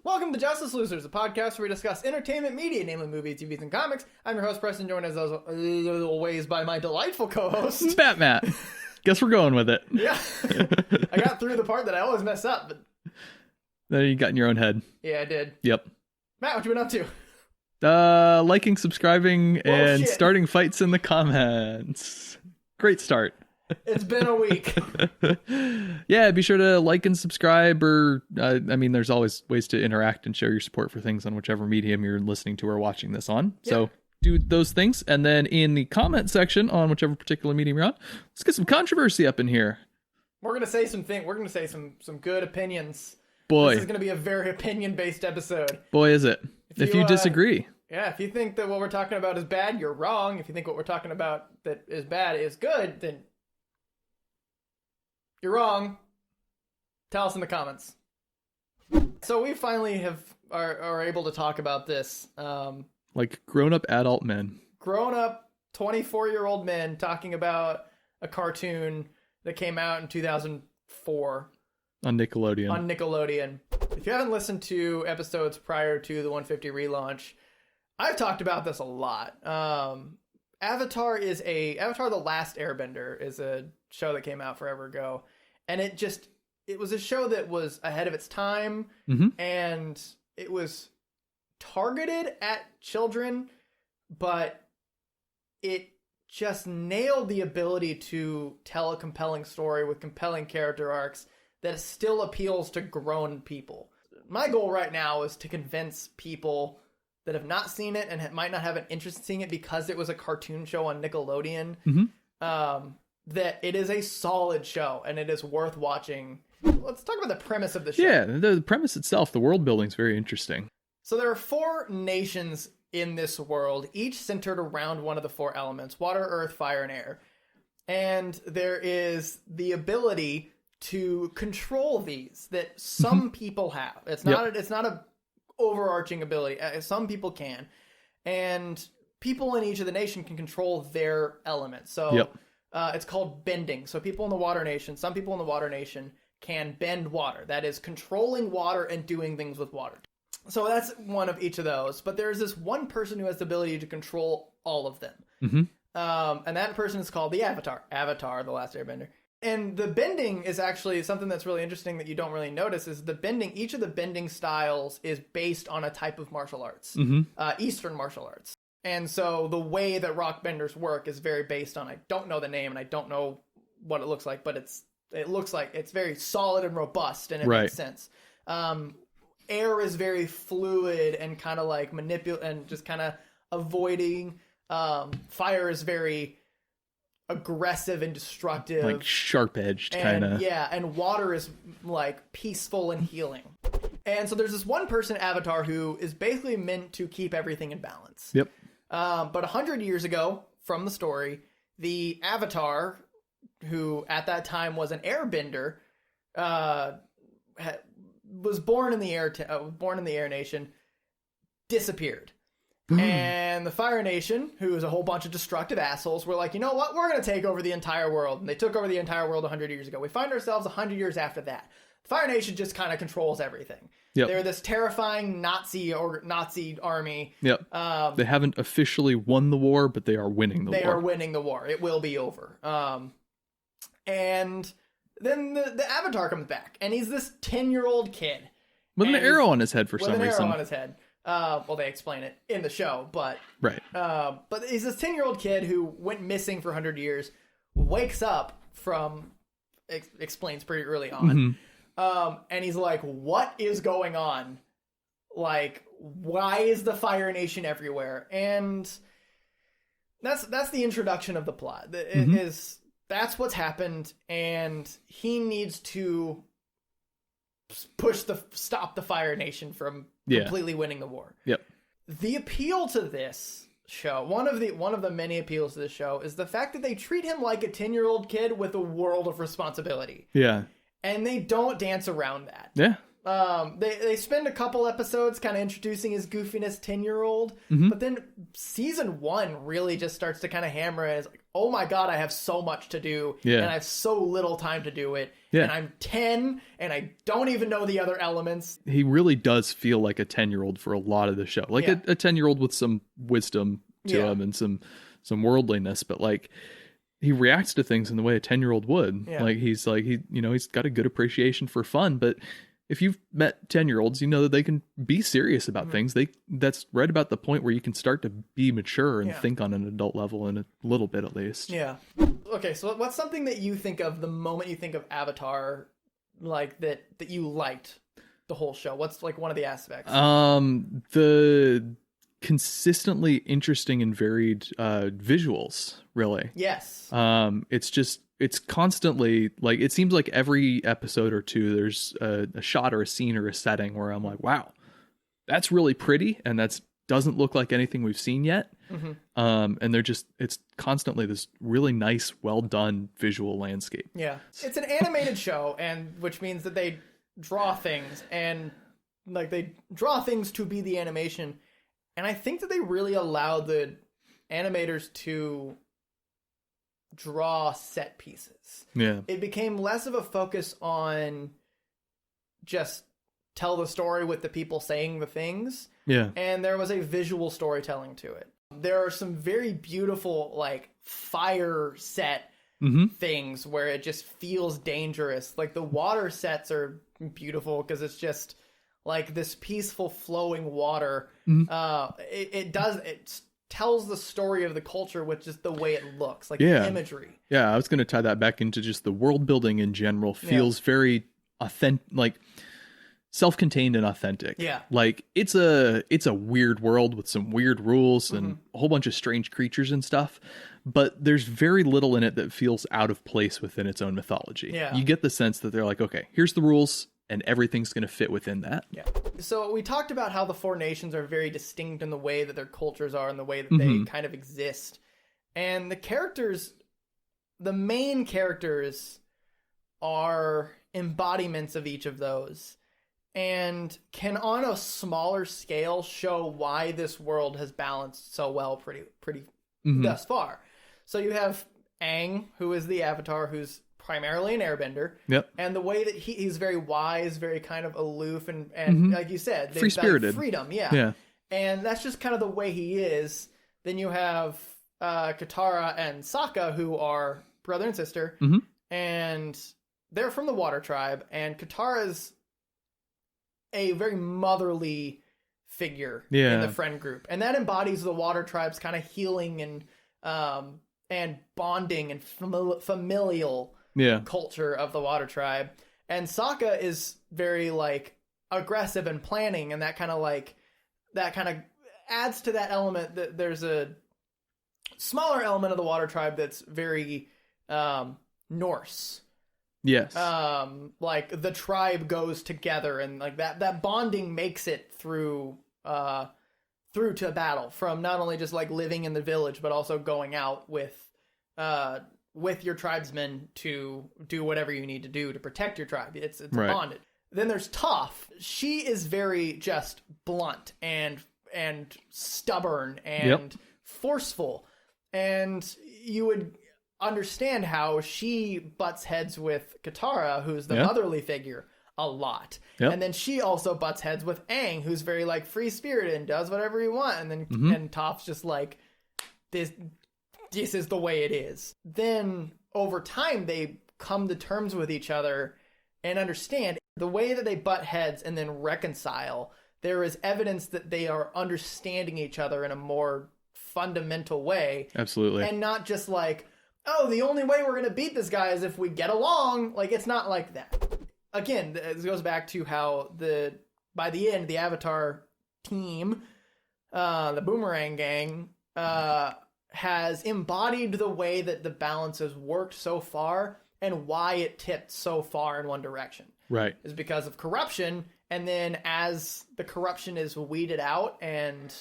Welcome to Justice Losers, a podcast where we discuss entertainment media, namely movies, TVs, and comics. I'm your host, Preston, joined as always by my delightful co-host, Matt. Guess we're going with it. Yeah. I got through the part that I always mess up, but... Then you got in your own head. Yeah, I did. Yep. Matt, what you been up to? Liking, subscribing, and shit. starting fights in the comments. Great start. It's been a week. Yeah, be sure to like and subscribe, or there's always ways to interact and show your support for things on whichever medium you're listening to or watching this on. Yeah. So do those things, and then in the comment section on whichever particular medium you're on, let's get some controversy up in here. We're gonna say some good opinions. Boy, This is gonna be a very opinion-based episode. boy, is it. If you disagree. Yeah, if you think that what we're talking about is bad, you're wrong. If you think what we're talking about that is bad is good, then you're wrong. Tell us in the comments. So we finally are able to talk about this. Like grown-up adult men. Grown-up 24-year-old men talking about a cartoon that came out in 2004. On Nickelodeon. If you haven't listened to episodes prior to the 150 relaunch, I've talked about this a lot. Avatar The Last Airbender is a show that came out forever ago. And it was a show that was ahead of its time. Mm-hmm. And it was targeted at children, but it just nailed the ability to tell a compelling story with compelling character arcs that still appeals to grown people. My goal right now is to convince people that have not seen it and might not have an interest in seeing it because it was a cartoon show on Nickelodeon, that it is a solid show and it is worth watching. Let's talk about the premise of the show. Yeah, the premise itself, the world building is very interesting. So there are 4 nations in this world, each centered around one of the 4 elements: water, earth, fire, and air. And there is the ability to control these that some people have. It's not a overarching ability. Some people can, and people in each of the nation can control their element. So it's called bending. So some people in the water nation can bend water. That is controlling water and doing things with water. So that's one of each of those. But there's this one person who has the ability to control all of them. Mm-hmm. And that person is called the Avatar. Avatar, The Last Airbender. And the bending is actually something that's really interesting that you don't really notice is each of the bending styles is based on a type of martial arts, Eastern martial arts. And so the way that rock benders work is very based on, I don't know the name and I don't know what it looks like, but it looks like it's very solid and robust and it makes sense. Air is very fluid and kind of like and just kind of avoiding. Fire is very aggressive and destructive, like sharp-edged kind of. Yeah, and water is like peaceful and healing. And so there's this one person, Avatar, who is basically meant to keep everything in balance. Yep. But 100 years ago from the story, the Avatar, who at that time was an airbender, was born in the air nation, disappeared. And the Fire Nation, who is a whole bunch of destructive assholes, were like, you know what? We're going to take over the entire world. And they took over the entire world 100 years ago. We find ourselves 100 years after that. The Fire Nation just kind of controls everything. Yep. They're this terrifying Nazi army. Yep. They haven't officially won the war, but they are winning the war. They are winning the war. It will be over. And then the Avatar comes back. And he's this 10-year-old kid. With an arrow on his head for some reason. With an arrow on his head. Well, they explain it in the show, but... Right. But he's this 10-year-old kid who went missing for 100 years, wakes up from... explains pretty early on. Mm-hmm. And he's like, what is going on? Like, why is the Fire Nation everywhere? And that's the introduction of the plot. That's what's happened, and he needs to stop the Fire Nation from completely winning the war. Yep. The appeal to this show, one of the many appeals to this show, is the fact that they treat him like a 10-year-old kid with a world of responsibility. Yeah. And they don't dance around that. Yeah. They spend a couple episodes kind of introducing his goofiness 10-year-old, but then season 1 really just starts to kind of hammer it. It's like, oh my God, I have so much to do Yeah. and I have so little time to do it. Yeah. And I'm 10 and I don't even know the other elements. He really does feel like a 10-year-old for a lot of the show. Like Yeah. a 10-year-old with some wisdom to Yeah. him and some worldliness, but like he reacts to things in the way a 10-year-old would. Yeah. Like he's got a good appreciation for fun, but if you've met 10-year-olds, you know that they can be serious about things. That's right about the point where you can start to be mature and think on an adult level, in a little bit at least. Yeah. Okay, so what's something that you think of the moment you think of Avatar, like that you liked the whole show? What's like one of the aspects? The consistently interesting and varied visuals, really. Yes. It's constantly like, it seems like every episode or two there's a shot or a scene or a setting where I'm like, wow, that's really pretty, and that's doesn't look like anything we've seen yet. And it's constantly this really nice, well done visual landscape. Yeah, it's an animated show, and which means that they draw things, and like they draw things to be the animation, and I think that they really allow the animators to draw set pieces. Yeah. It became less of a focus on just tell the story with the people saying the things. Yeah. And there was a visual storytelling to it. There are some very beautiful, like, fire set things where it just feels dangerous. Like, the water sets are beautiful because it's just, like, this peaceful flowing water. It tells the story of the culture with just the way it looks, like the imagery. Yeah, I was going to tie that back into just the world building in general. Feels very authentic, like self-contained and authentic. Yeah. Like it's a weird world with some weird rules and a whole bunch of strange creatures and stuff, but there's very little in it that feels out of place within its own mythology. Yeah. You get the sense that they're like, okay, here's the rules and everything's going to fit within that. Yeah. So we talked about how the four nations are very distinct in the way that their cultures are and the way that they kind of exist. And the main characters are embodiments of each of those, and can on a smaller scale show why this world has balanced so well pretty thus far. So you have Aang, who is the Avatar, who's primarily an airbender. Yep. And the way that he's very wise, very kind of aloof, and like you said, they free-spirited. Freedom, yeah. And that's just kind of the way he is. Then you have Katara and Sokka, who are brother and sister, and they're from the Water Tribe, and Katara's a very motherly figure in the friend group, and that embodies the Water Tribe's kind of healing and bonding and familial culture of the Water Tribe. And Sokka is very like aggressive and planning, and that kind of adds to that element. That there's a smaller element of the Water Tribe that's very Norse. Yes. Like the tribe goes together, and like that bonding makes it through to battle, from not only just like living in the village, but also going out with your tribesmen to do whatever you need to do to protect your tribe. It's right. bonded. Then there's Toph. She is very just blunt and stubborn and forceful, and you would understand how she butts heads with Katara, who's the motherly figure, a lot. And then she also butts heads with Aang, who's very like free-spirited and does whatever you want. And then and Toph's just like, this is the way it is. Then over time they come to terms with each other and understand the way that they butt heads and then reconcile. There is evidence that they are understanding each other in a more fundamental way. Absolutely. And not just like, oh, the only way we're going to beat this guy is if we get along. Like, it's not like that. Again, this goes back to how by the end, the Avatar team, the Boomerang Gang, has embodied the way that the balance has worked so far and why it tipped so far in one direction. Right. Is because of corruption, and then as the corruption is weeded out and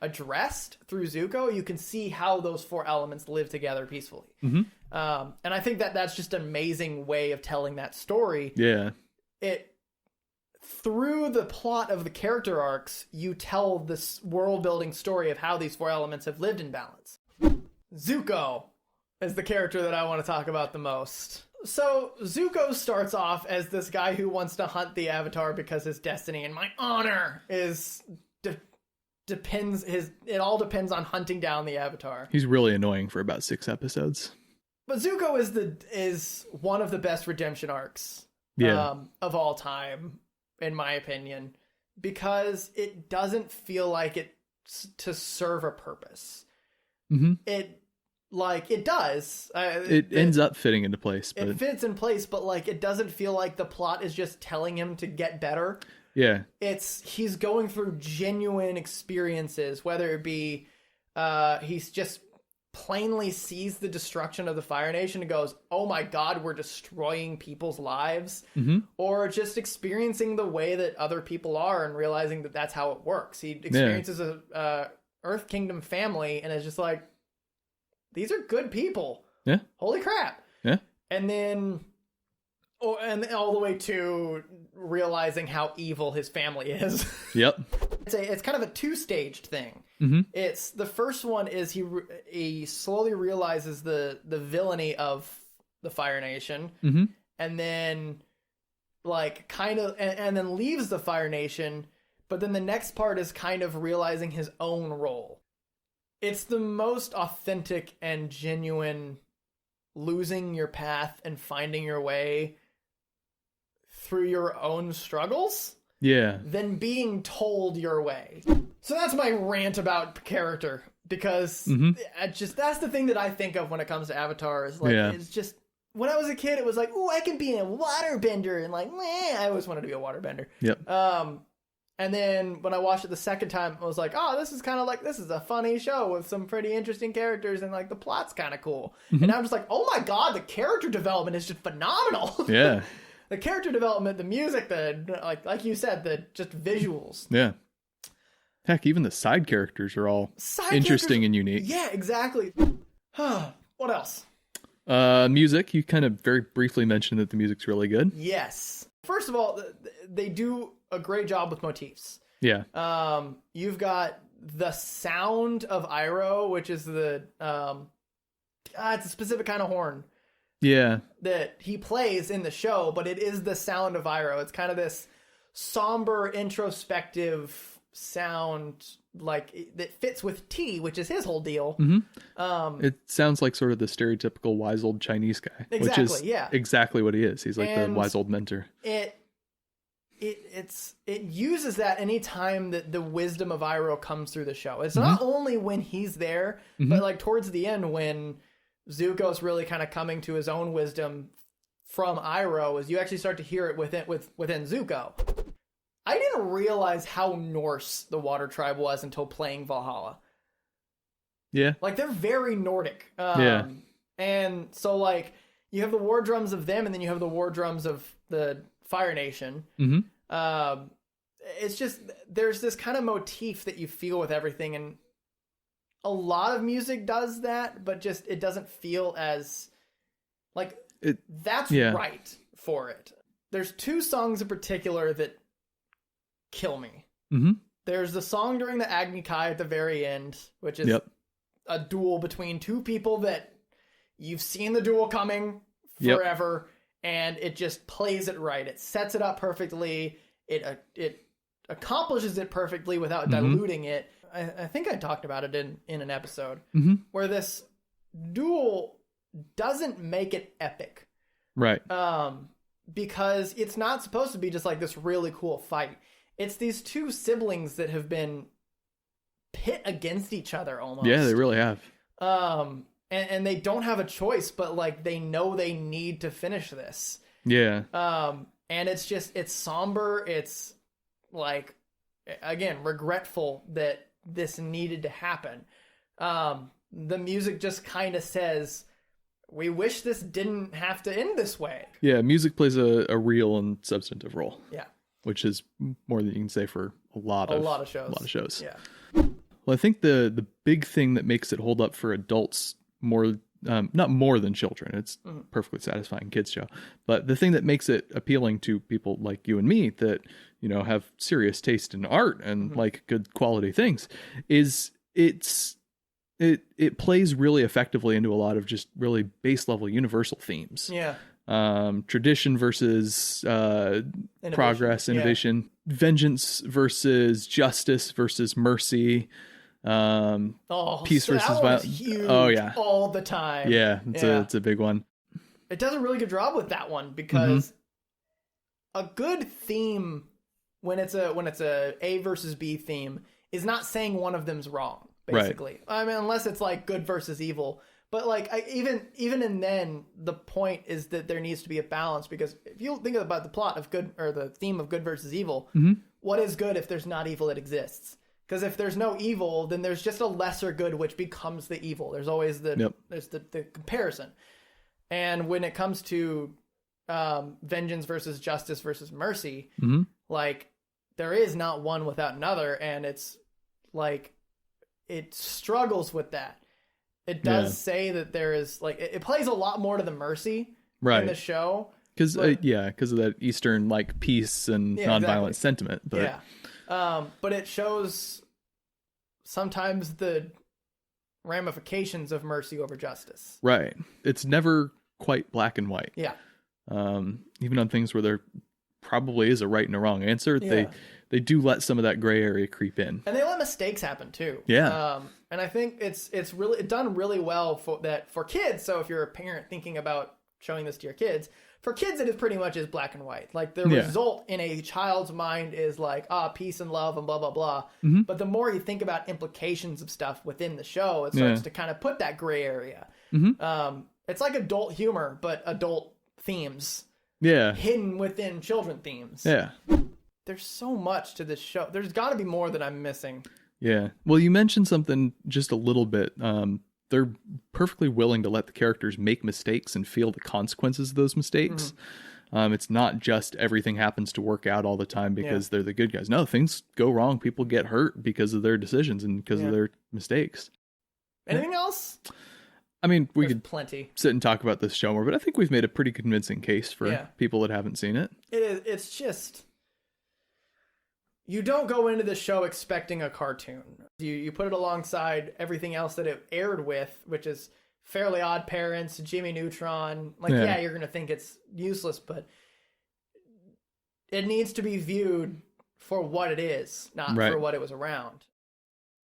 addressed through Zuko, you can see how those four elements live together peacefully. And I think that's just an amazing way of telling that story. Yeah. Through the plot of the character arcs, you tell this world-building story of how these four elements have lived in balance. Zuko is the character that I want to talk about the most. So Zuko starts off as this guy who wants to hunt the Avatar because his destiny and my honor is depends. It all depends on hunting down the Avatar. He's really annoying for about 6 episodes. But Zuko is one of the best redemption arcs of all time, in my opinion, because it doesn't feel like it's to serve a purpose. Mm-hmm. It does. It ends up fitting into place. But... It fits in place, but like it doesn't feel like the plot is just telling him to get better. Yeah. He's going through genuine experiences, whether it be he's just plainly sees the destruction of the Fire Nation and goes, oh my god, we're destroying people's lives, or just experiencing the way that other people are and realizing that that's how it works. He experiences a Earth Kingdom family and is just like, these are good people. Yeah. Holy crap. Yeah. And then and all the way to realizing how evil his family is. Yep. It's kind of a 2-staged thing. Mm-hmm. It's the first one is he slowly realizes the villainy of the Fire Nation, and then like kind of and then leaves the Fire Nation. But then the next part is kind of realizing his own role. It's the most authentic and genuine losing your path and finding your way through your own struggles than being told your way. So that's my rant about character, because that's the thing that I think of when it comes to Avatar is like, it's just, when I was a kid, it was like, oh, I can be a waterbender, and like, I always wanted to be a waterbender. Yep. And then when I watched it the second time, I was like, oh, this is kind of like, this is a funny show with some pretty interesting characters, and like the plot's kind of cool. And I'm just like, oh my god, the character development is just phenomenal. Yeah. The character development, the music, like you said, the just visuals. Yeah. Heck, even the side characters are all interesting and unique. Yeah, exactly. What else? Music. You kind of very briefly mentioned that the music's really good. Yes. First of all, they do a great job with motifs. Yeah. You've got the sound of Iroh, which is it's a specific kind of horn. Yeah. That he plays in the show, but it is the sound of Iroh. It's kind of this somber, introspective sound, like that fits with T, which is his whole deal. It sounds like sort of the stereotypical wise old Chinese guy, which is exactly what he is. He's like the wise old mentor. It uses that anytime that the wisdom of Iroh comes through the show. It's not only when he's there, but like towards the end when Zuko's really kind of coming to his own wisdom from Iroh, is you actually start to hear it within Zuko. I didn't realize how Norse the Water Tribe was until playing Valhalla. Yeah. Like, they're very Nordic. And so, like, you have the war drums of them, and then you have the war drums of the Fire Nation. It's just, there's this kind of motif that you feel with everything, and a lot of music does that, but just, it doesn't feel as, like, that's right for it. There's 2 songs in particular that kill me. There's the song during the Agni Kai at the very end, which is a duel between 2 people that you've seen the duel coming forever, and it just plays it right. It sets it up perfectly. It accomplishes it perfectly without diluting it. I think I talked about it in an episode where this duel doesn't make it epic. Right. Because it's not supposed to be just like this really cool fight. It's these 2 siblings that have been pit against each other almost. Yeah, they really have. And they don't have a choice, but like they know they need to finish this. Yeah. And it's somber. It's like, again, regretful that this needed to happen. The music just kind of says, we wish this didn't have to end this way. Yeah, music plays a real and substantive role. Yeah. Which is more than you can say for a lot of shows. Yeah. Well, I think the big thing that makes it hold up for adults more, not more than children, it's perfectly satisfying kids show, but the thing that makes it appealing to people like you and me that, you know, have serious taste in art and like good quality things is it's it plays really effectively into a lot of just really base level universal themes. Yeah. Tradition versus progress, innovation, vengeance versus justice versus mercy, peace versus violence. Oh yeah, all the time. Yeah, it's a big one. It does a really good job with that one because a good theme when it's a A versus B theme is not saying one of them's wrong. Basically, right. I mean, unless it's like good versus evil. But like, even in then, the point is that there needs to be a balance, because if you think about the plot of good, or the theme of good versus evil, what is good if there's not evil that exists? Because if there's no evil, then there's just a lesser good which becomes the evil. There's always there's the comparison. And when it comes to vengeance versus justice versus mercy, like there is not one without another, and it's like it struggles with that. It does say that there is, like, it plays a lot more to the mercy in the show. Because of that Eastern, like, peace and nonviolent sentiment. But but it shows sometimes the ramifications of mercy over justice. Right. It's never quite black and white. Yeah. Even on things where there probably is a right and a wrong answer, they do let some of that gray area creep in. And they let mistakes happen too. Yeah. And I think it's really done really well for kids. So if you're a parent thinking about showing this to your kids, for kids it is pretty much is black and white. Like the result in a child's mind is like, peace and love and blah, blah, blah. But the more you think about implications of stuff within the show, it starts to kind of put that gray area. It's like adult humor, but adult themes. Yeah. Hidden within children themes. Yeah. There's so much to this show. There's got to be more that I'm missing. Yeah. Well, you mentioned something just a little bit. They're perfectly willing to let the characters make mistakes and feel the consequences of those mistakes. It's not just everything happens to work out all the time because they're the good guys. No, things go wrong. People get hurt because of their decisions and because of their mistakes. Anything else? I mean, we There's could plenty sit and talk about this show more, but I think we've made a pretty convincing case for people that haven't seen it. It is. It's just, you don't go into the show expecting a cartoon. You put it alongside everything else that it aired with, which is Fairly Odd Parents, Jimmy Neutron. Like, you're going to think it's useless, but it needs to be viewed for what it is, not for what it was around.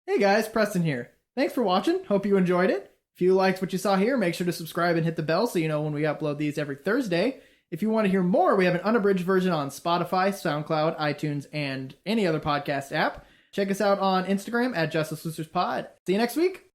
Hey guys, Preston here. Thanks for watching. Hope you enjoyed it. If you liked what you saw here, make sure to subscribe and hit the bell so you know when we upload these every Thursday. If you want to hear more, we have an unabridged version on Spotify, SoundCloud, iTunes, and any other podcast app. Check us out on Instagram at JusticeLosersPod. See you next week.